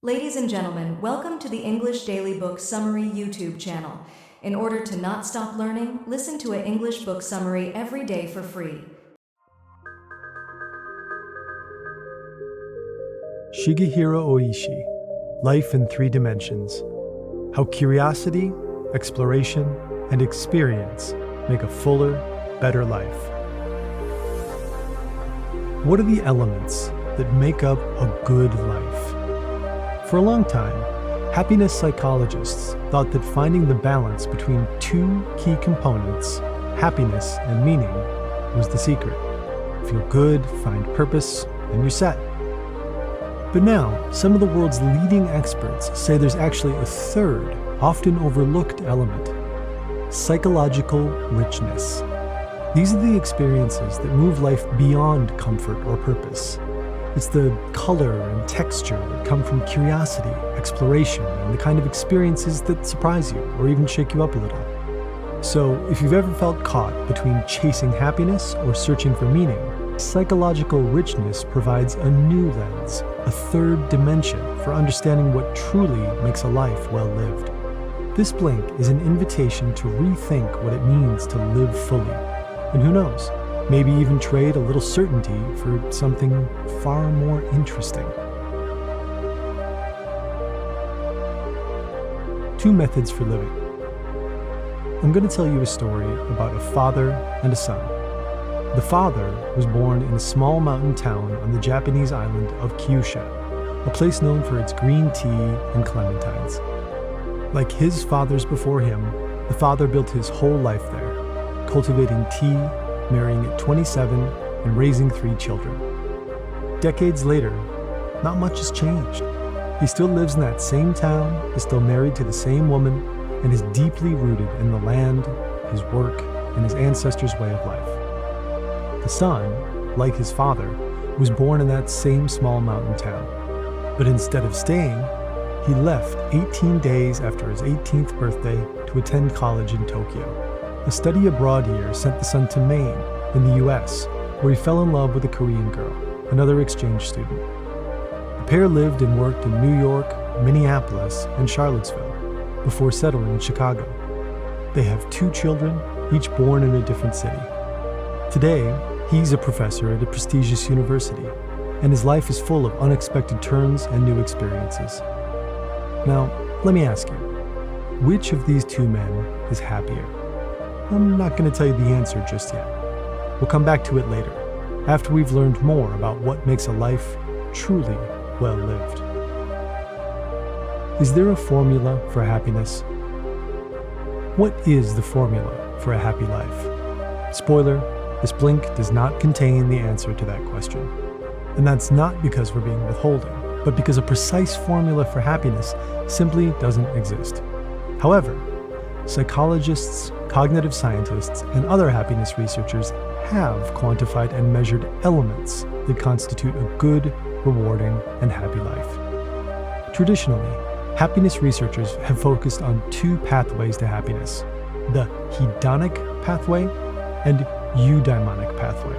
Ladies and gentlemen, welcome to the English Daily Book Summary YouTube channel. In order to not stop learning, listen to an English book summary every day for free. Shigehiro Oishi, Life in Three Dimensions. How curiosity, exploration, and experience make a fuller, better life. What are the elements that make up a good life? For a long time, happiness psychologists thought that finding the balance between two key components, happiness and meaning, was the secret. Feel good, find purpose, and you're set. But now, some of the world's leading experts say there's actually a third, often overlooked element: psychological richness. These are the experiences that move life beyond comfort or purpose. It's the color and texture that come from curiosity, exploration, and the kind of experiences that surprise you or even shake you up a little. So, if you've ever felt caught between chasing happiness or searching for meaning, psychological richness provides a new lens, a third dimension for understanding what truly makes a life well lived. This blink is an invitation to rethink what it means to live fully. And who knows, maybe even trade a little certainty for something far more interesting. Two methods for living. I'm going to tell you a story about a father and a son. The father was born in a small mountain town on the Japanese island of Kyushu, a place known for its green tea and clementines. Like his fathers before him, the father built his whole life there, cultivating tea, marrying at 27, and raising 3 children. Decades later, not much has changed. He still lives in that same town, is still married to the same woman, and is deeply rooted in the land, his work, and his ancestors' way of life. The son, like his father, was born in that same small mountain town. But instead of staying, he left 18 days after his 18th birthday to attend college in Tokyo. A study abroad year sent the son to Maine, in the US, where he fell in love with a Korean girl, another exchange student. The pair lived and worked in New York, Minneapolis, and Charlottesville, before settling in Chicago. They have 2 children, each born in a different city. Today, he's a professor at a prestigious university, and his life is full of unexpected turns and new experiences. Now, let me ask you, which of these 2 men is happier? I'm not going to tell you the answer just yet. We'll come back to it later, after we've learned more about what makes a life truly well lived. Is there a formula for happiness? What is the formula for a happy life? Spoiler, this blink does not contain the answer to that question. And that's not because we're being withholding, but because a precise formula for happiness simply doesn't exist. However, psychologists, cognitive scientists, and other happiness researchers have quantified and measured elements that constitute a good, rewarding, and happy life. Traditionally, happiness researchers have focused on 2 pathways to happiness: the hedonic pathway and eudaimonic pathway.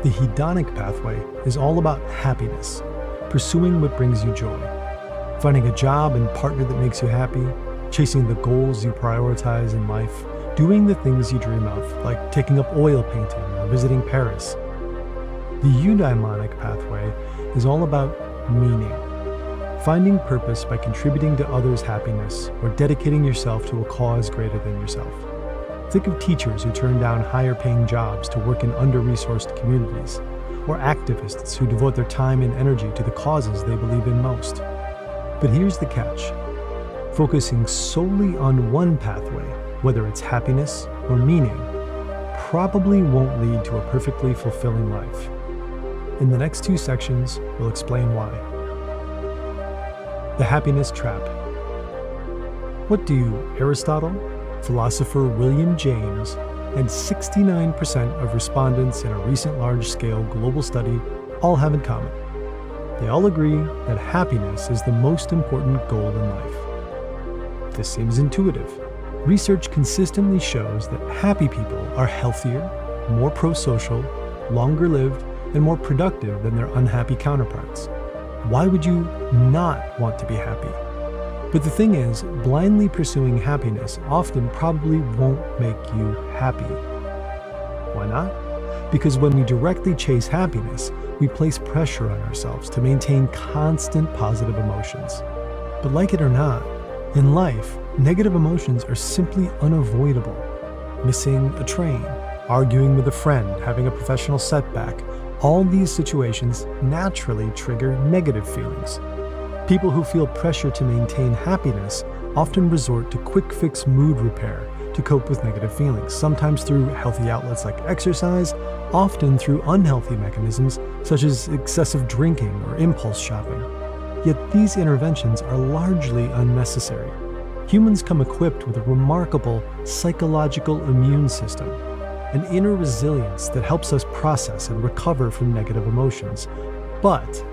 The hedonic pathway is all about happiness, pursuing what brings you joy, finding a job and partner that makes you happy, chasing the goals you prioritize in life, doing the things you dream of, like taking up oil painting or visiting Paris. The eudaimonic pathway is all about meaning, finding purpose by contributing to others' happiness or dedicating yourself to a cause greater than yourself. Think of teachers who turn down higher-paying jobs to work in under-resourced communities, or activists who devote their time and energy to the causes they believe in most. But here's the catch. Focusing solely on one pathway, whether it's happiness or meaning, probably won't lead to a perfectly fulfilling life. In the next 2 sections, we'll explain why. The happiness trap. What do Aristotle, philosopher William James, and 69% of respondents in a recent large-scale global study all have in common? They all agree that happiness is the most important goal in life. This seems intuitive. Research consistently shows that happy people are healthier, more pro-social, longer lived, and more productive than their unhappy counterparts. why would you not want to be happy? But the thing is, blindly pursuing happiness often probably won't make you happy. Why not? Because when we directly chase happiness, we place pressure on ourselves to maintain constant positive emotions. But like it or not, in life, negative emotions are simply unavoidable. Missing a train, arguing with a friend, having a professional setback, all these situations naturally trigger negative feelings. People who feel pressure to maintain happiness often resort to quick-fix mood repair to cope with negative feelings, sometimes through healthy outlets like exercise, often through unhealthy mechanisms such as excessive drinking or impulse shopping. Yet these interventions are largely unnecessary. Humans come equipped with a remarkable psychological immune system, an inner resilience that helps us process and recover from negative emotions. But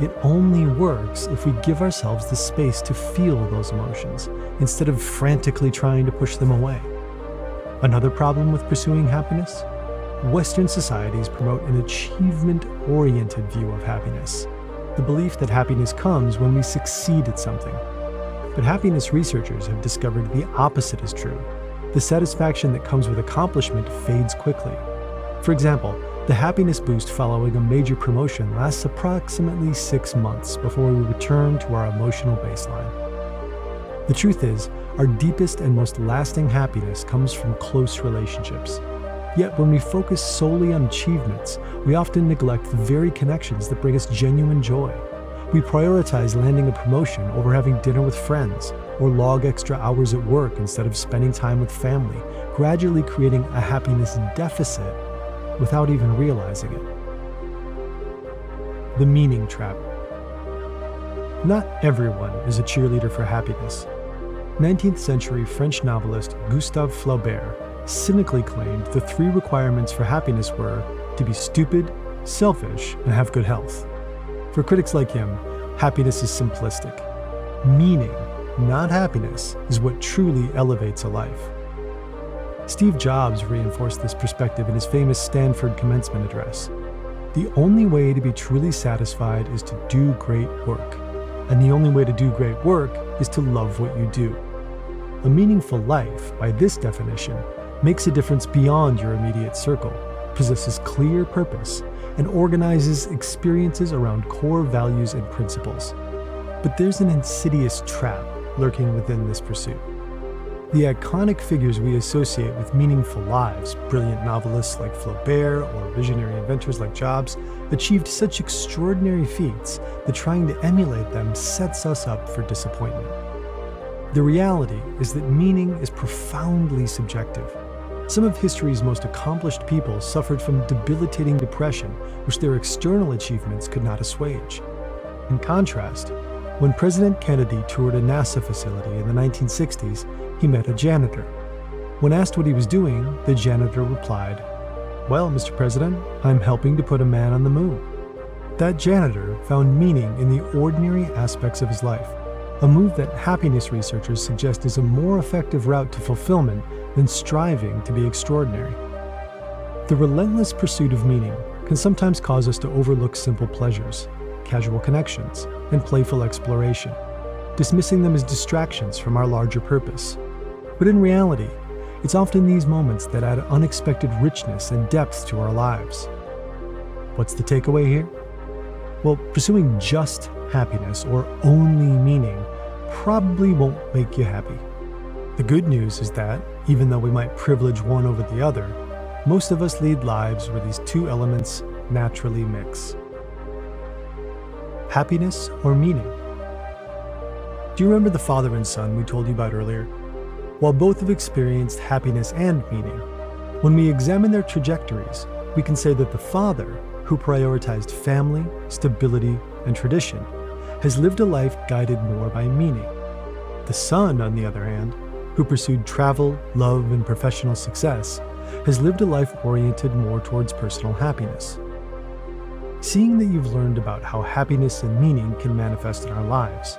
it only works if we give ourselves the space to feel those emotions, instead of frantically trying to push them away. Another problem with pursuing happiness? Western societies promote an achievement-oriented view of happiness, the belief that happiness comes when we succeed at something. But happiness researchers have discovered the opposite is true. The satisfaction that comes with accomplishment fades quickly. For example, the happiness boost following a major promotion lasts approximately 6 months before we return to our emotional baseline. The truth is, our deepest and most lasting happiness comes from close relationships. Yet when we focus solely on achievements, we often neglect the very connections that bring us genuine joy. We prioritize landing a promotion over having dinner with friends, or log extra hours at work instead of spending time with family, gradually creating a happiness deficit without even realizing it. The meaning trap. Not everyone is a cheerleader for happiness. 19th century French novelist Gustave Flaubert cynically claimed the 3 requirements for happiness were to be stupid, selfish, and have good health. For critics like him, happiness is simplistic. Meaning, not happiness, is what truly elevates a life. Steve Jobs reinforced this perspective in his famous Stanford commencement address. The only way to be truly satisfied is to do great work. And the only way to do great work is to love what you do. A meaningful life, by this definition, makes a difference beyond your immediate circle, possesses clear purpose, and organizes experiences around core values and principles. But there's an insidious trap lurking within this pursuit. The iconic figures we associate with meaningful lives, brilliant novelists like Flaubert or visionary inventors like Jobs, achieved such extraordinary feats that trying to emulate them sets us up for disappointment. The reality is that meaning is profoundly subjective. Some of history's most accomplished people suffered from debilitating depression, which their external achievements could not assuage. In contrast, when President Kennedy toured a NASA facility in the 1960s, he met a janitor. When asked what he was doing, the janitor replied, "Well, Mr. President, I'm helping to put a man on the moon." That janitor found meaning in the ordinary aspects of his life, a move that happiness researchers suggest is a more effective route to fulfillment than striving to be extraordinary. The relentless pursuit of meaning can sometimes cause us to overlook simple pleasures, casual connections, and playful exploration, dismissing them as distractions from our larger purpose. But in reality, it's often these moments that add unexpected richness and depth to our lives. What's the takeaway here? Well, pursuing just happiness or only meaning probably won't make you happy. The good news is that, even though we might privilege one over the other, most of us lead lives where these 2 elements naturally mix. Happiness or meaning? Do you remember the father and son we told you about earlier? While both have experienced happiness and meaning, when we examine their trajectories, we can say that the father, who prioritized family, stability, and tradition, has lived a life guided more by meaning. The son, on the other hand, who pursued travel, love, and professional success, has lived a life oriented more towards personal happiness. Seeing that you've learned about how happiness and meaning can manifest in our lives,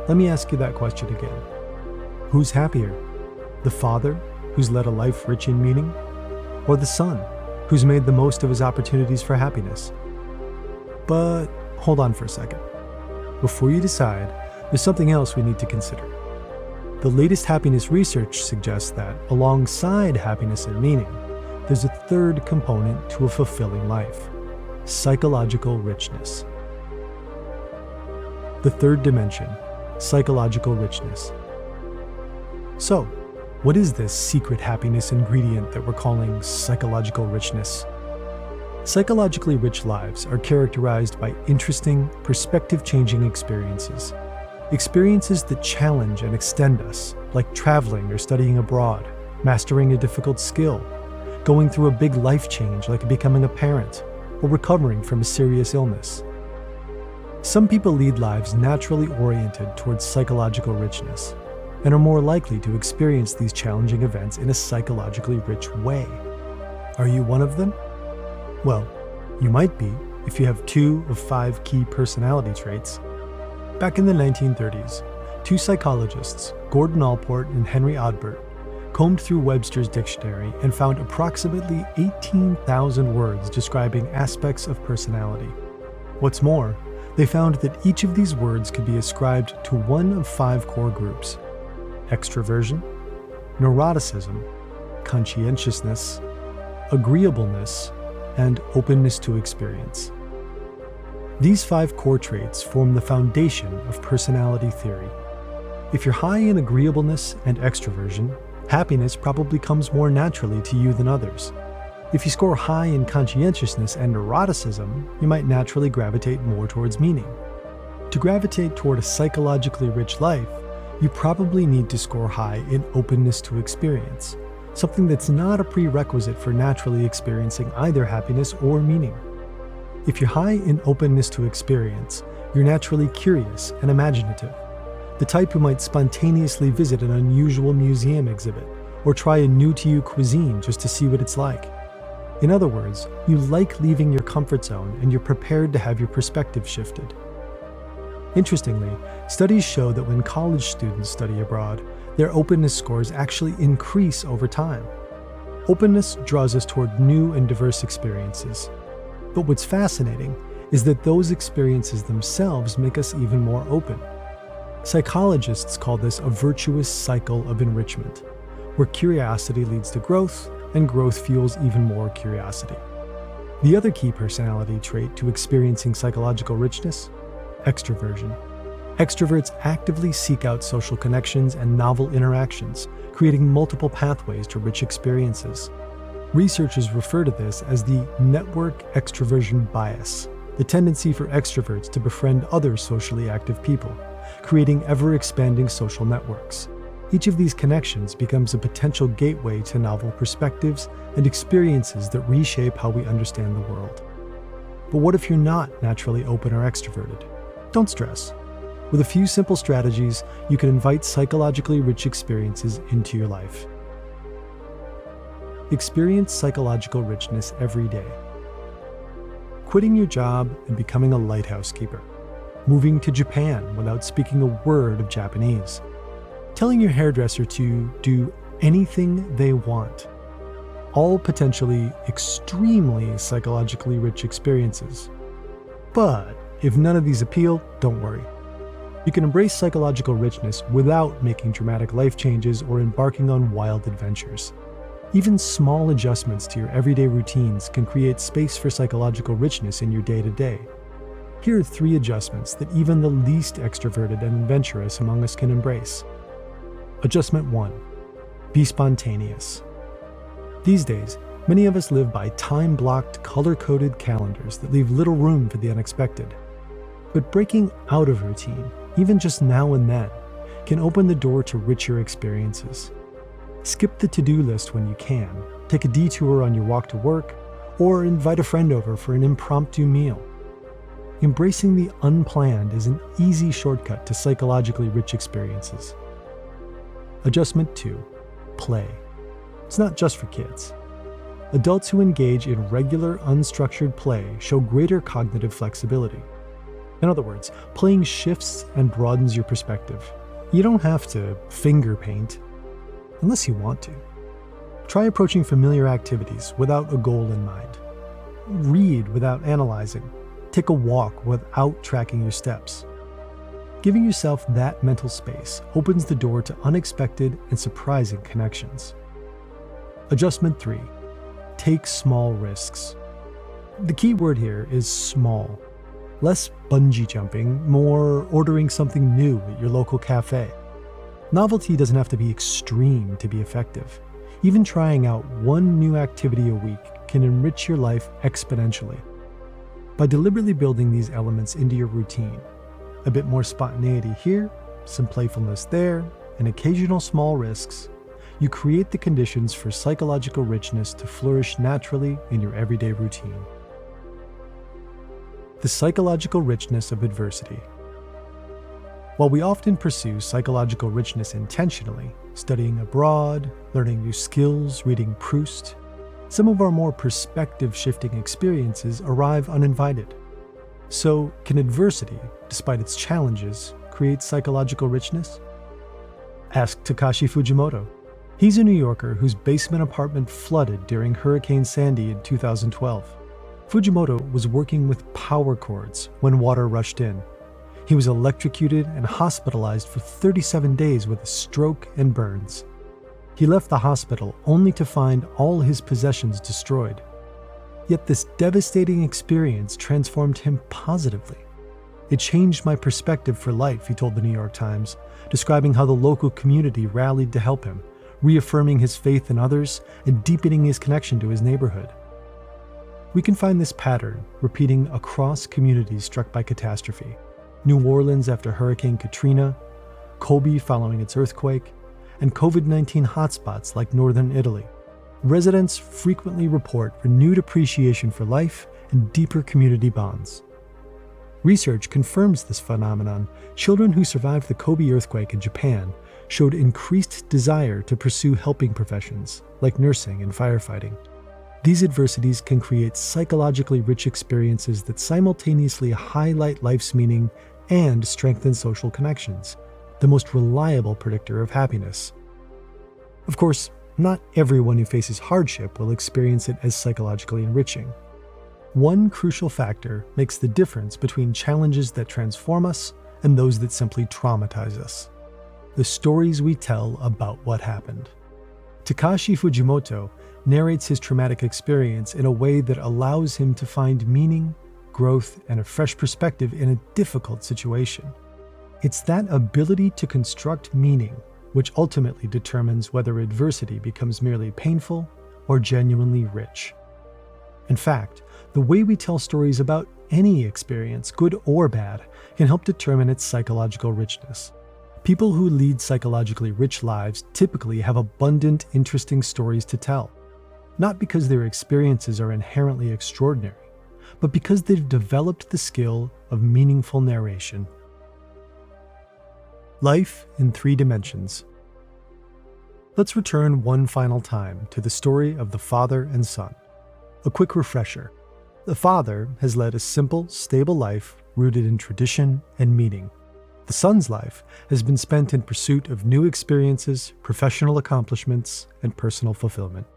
let me ask you that question again. Who's happier? The father, who's led a life rich in meaning? Or the son, who's made the most of his opportunities for happiness? But hold on for a second. before you decide, there's something else we need to consider. The latest happiness research suggests that, alongside happiness and meaning, there's a third component to a fulfilling life: psychological richness. The third dimension, psychological richness. So, what is this secret happiness ingredient that we're calling psychological richness? Psychologically rich lives are characterized by interesting, perspective-changing experiences. Experiences that challenge and extend us, like traveling or studying abroad, mastering a difficult skill, going through a big life change like becoming a parent, or recovering from a serious illness. Some people lead lives naturally oriented towards psychological richness and are more likely to experience these challenging events in a psychologically rich way. Are you one of them? Well, you might be if you have 2 of 5 key personality traits. Back in the 1930s, 2 psychologists, Gordon Allport and Henry Odbert, combed through Webster's dictionary and found approximately 18,000 words describing aspects of personality. What's more, they found that each of these words could be ascribed to one of 5 core groups: extroversion, neuroticism, conscientiousness, agreeableness, and openness to experience. These 5 core traits form the foundation of personality theory. If you're high in agreeableness and extroversion, happiness probably comes more naturally to you than others. If you score high in conscientiousness and neuroticism, you might naturally gravitate more towards meaning. To gravitate toward a psychologically rich life, you probably need to score high in openness to experience, something that's not a prerequisite for naturally experiencing either happiness or meaning. If you're high in openness to experience, you're naturally curious and imaginative, the type who might spontaneously visit an unusual museum exhibit or try a new-to-you cuisine just to see what it's like. In other words, you like leaving your comfort zone and you're prepared to have your perspective shifted. Interestingly, studies show that when college students study abroad, their openness scores actually increase over time. Openness draws us toward new and diverse experiences. But what's fascinating is that those experiences themselves make us even more open. Psychologists call this a virtuous cycle of enrichment, where curiosity leads to growth, and growth fuels even more curiosity. The other key personality trait to experiencing psychological richness: extroversion. Extroverts actively seek out social connections and novel interactions, creating multiple pathways to rich experiences. Researchers refer to this as the network extroversion bias, the tendency for extroverts to befriend other socially active people, creating ever-expanding social networks. Each of these connections becomes a potential gateway to novel perspectives and experiences that reshape how we understand the world. But what if you're not naturally open or extroverted? Don't stress. With a few simple strategies, you can invite psychologically rich experiences into your life. Experience psychological richness every day. Quitting your job and becoming a lighthouse keeper. Moving to Japan without speaking a word of Japanese. Telling your hairdresser to do anything they want. All potentially extremely psychologically rich experiences. But if none of these appeal, don't worry. You can embrace psychological richness without making dramatic life changes or embarking on wild adventures. Even small adjustments to your everyday routines can create space for psychological richness in your day-to-day. Here are 3 adjustments that even the least extroverted and adventurous among us can embrace. Adjustment 1. Be spontaneous. These days, many of us live by time-blocked, color-coded calendars that leave little room for the unexpected. But breaking out of routine, even just now and then, can open the door to richer experiences. Skip the to-do list when you can, take a detour on your walk to work, or invite a friend over for an impromptu meal. Embracing the unplanned is an easy shortcut to psychologically rich experiences. Adjustment 2. Play. It's not just for kids. Adults who engage in regular, unstructured play show greater cognitive flexibility. In other words, playing shifts and broadens your perspective. You don't have to finger paint, unless you want to. Try approaching familiar activities without a goal in mind. Read without analyzing. Take a walk without tracking your steps. Giving yourself that mental space opens the door to unexpected and surprising connections. Adjustment 3. Take small risks. The key word here is small. Less bungee jumping, more ordering something new at your local cafe. Novelty doesn't have to be extreme to be effective. Even trying out one new activity a week can enrich your life exponentially. By deliberately building these elements into your routine, a bit more spontaneity here, some playfulness there, and occasional small risks, you create the conditions for psychological richness to flourish naturally in your everyday routine. The psychological richness of adversity. While we often pursue psychological richness intentionally, studying abroad, learning new skills, reading Proust, some of our more perspective-shifting experiences arrive uninvited. So, can adversity, despite its challenges, create psychological richness? Ask Takashi Fujimoto. He's a New Yorker whose basement apartment flooded during Hurricane Sandy in 2012. Fujimoto was working with power cords when water rushed in. He was electrocuted and hospitalized for 37 days with a stroke and burns. He left the hospital only to find all his possessions destroyed. Yet this devastating experience transformed him positively. It changed my perspective for life, he told the New York Times, describing how the local community rallied to help him, reaffirming his faith in others and deepening his connection to his neighborhood. We can find this pattern repeating across communities struck by catastrophe. New Orleans after Hurricane Katrina, Kobe following its earthquake, and COVID-19 hotspots like northern Italy. Residents frequently report renewed appreciation for life and deeper community bonds. Research confirms this phenomenon. Children who survived the Kobe earthquake in Japan showed increased desire to pursue helping professions, like nursing and firefighting. These adversities can create psychologically rich experiences that simultaneously highlight life's meaning and strengthen social connections, the most reliable predictor of happiness. Of course, not everyone who faces hardship will experience it as psychologically enriching. One crucial factor makes the difference between challenges that transform us and those that simply traumatize us: the stories we tell about what happened. Takashi Fujimoto narrates his traumatic experience in a way that allows him to find meaning, growth, and a fresh perspective in a difficult situation. It's that ability to construct meaning which ultimately determines whether adversity becomes merely painful or genuinely rich. In fact, the way we tell stories about any experience, good or bad, can help determine its psychological richness. People who lead psychologically rich lives typically have abundant, interesting stories to tell, not because their experiences are inherently extraordinary, but because they've developed the skill of meaningful narration. Life in 3 dimensions. Let's return one final time to the story of the father and son. A quick refresher. The father has led a simple, stable life rooted in tradition and meaning. The son's life has been spent in pursuit of new experiences, professional accomplishments, and personal fulfillment.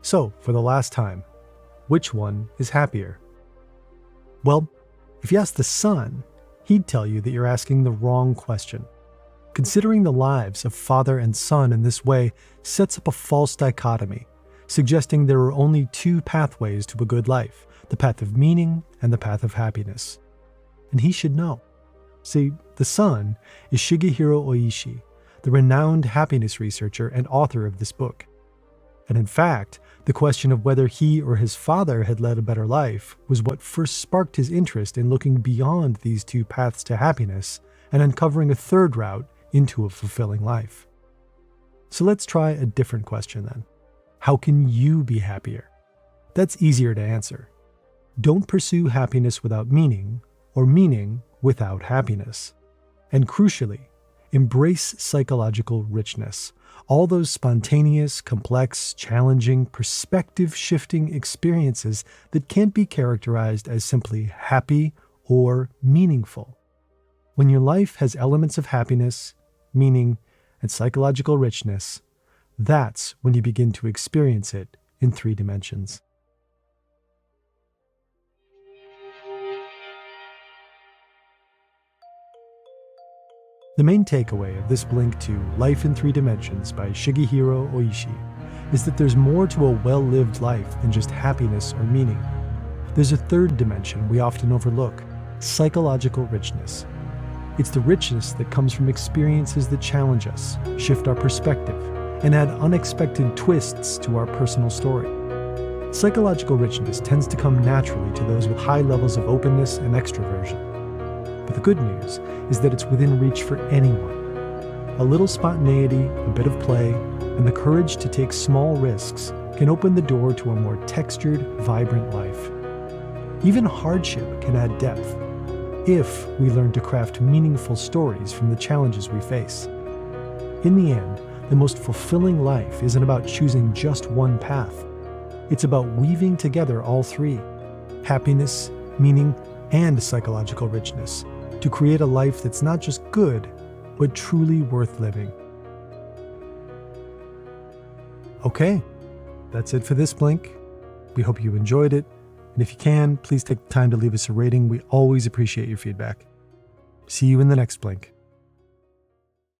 So, for the last time, which one is happier? Well, if you ask the son, he'd tell you that you're asking the wrong question. Considering the lives of father and son in this way sets up a false dichotomy, suggesting there are only 2 pathways to a good life: the path of meaning and the path of happiness. And he should know. See, the son is Shigehiro Oishi, the renowned happiness researcher and author of this book. And in fact, the question of whether he or his father had led a better life was what first sparked his interest in looking beyond these 2 paths to happiness and uncovering a third route into a fulfilling life. So let's try a different question then. How can you be happier? That's easier to answer. Don't pursue happiness without meaning, or meaning without happiness. And crucially, embrace psychological richness. All those spontaneous, complex, challenging, perspective-shifting experiences that can't be characterized as simply happy or meaningful. When your life has elements of happiness, meaning, and psychological richness, that's when you begin to experience it in 3 dimensions. The main takeaway of this blink to Life in Three Dimensions by Shigehiro Oishi is that there's more to a well-lived life than just happiness or meaning. There's a third dimension we often overlook: psychological richness. It's the richness that comes from experiences that challenge us, shift our perspective, and add unexpected twists to our personal story. Psychological richness tends to come naturally to those with high levels of openness and extroversion. But the good news is that it's within reach for anyone. A little spontaneity, a bit of play, and the courage to take small risks can open the door to a more textured, vibrant life. Even hardship can add depth if we learn to craft meaningful stories from the challenges we face. In the end, the most fulfilling life isn't about choosing just one path. It's about weaving together all three: happiness, meaning, and psychological richness, to create a life that's not just good, but truly worth living. Okay, that's it for this blink. We hope you enjoyed it. And if you can, please take the time to leave us a rating. We always appreciate your feedback. See you in the next blink.